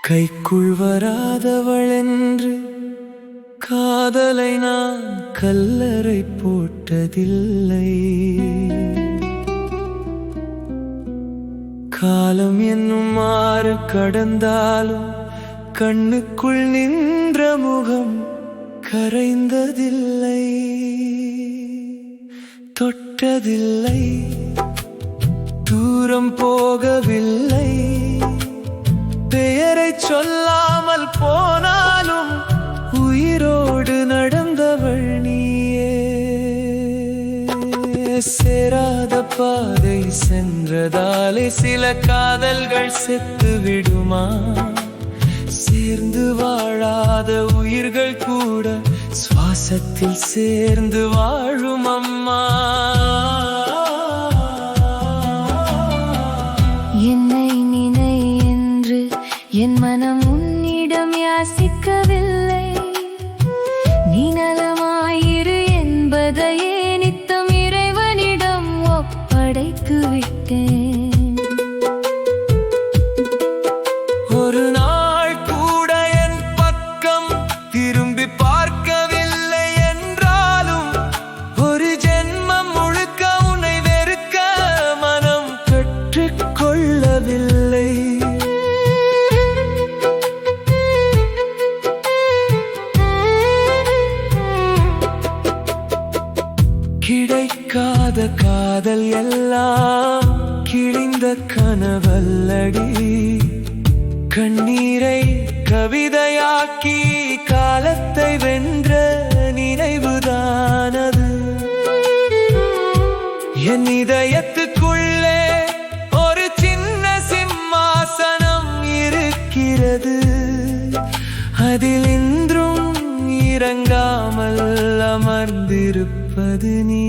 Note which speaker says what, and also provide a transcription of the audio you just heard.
Speaker 1: கைக்குள் வராதவள் என்று காதலை நான் கல்லறை போட்டதில்லை. காலம் என்னும் மாறு கடந்தாலும் கண்ணுக்குள் நின்ற முகம் கரைந்ததில்லை. தொட்டதில்லை, தூரம் போகவில்லை. பெயரை சொல்லாமல் போனாலும் உயிரோடு நடந்தவள் நீயே. சேராத பாதை சென்றதாலே சில காதல்கள் செத்து விடுமா? சேர்ந்து வாழாத உயிர்கள் கூட சுவாசத்தில் சேர்ந்து வாழும் அம்மா.
Speaker 2: என்னை நினை என்று என் மனம் உன்னிடம் யாசிக்கவில்லை. நீ நலமாயிரு என்பதையே நித்தம் இறைவனிடம் ஒப்படைத்து விட்டேன்.
Speaker 1: ஒரு நாள் கூட என் பக்கம் திரும்பி பார்க்கவில்லை என்றாலும் ஒரு ஜென்மம் முழுக்க உன்னை வெறுக்க மனம் கற்றுக்கொள்ளவில்லை. கிடைக்காத காதல் எல்லாம் கிழிந்த கனவல்லடி. கண்ணீரை கவிதையாக்கி காலத்தை வென்ற நினைவுதானது. என் இதயத்துக்குள்ளே ஒரு சின்ன சிம்மாசனம் இருக்கிறது. அதில் இன்றும் இறங்காமல் அமர்ந்திருப்பது நீ.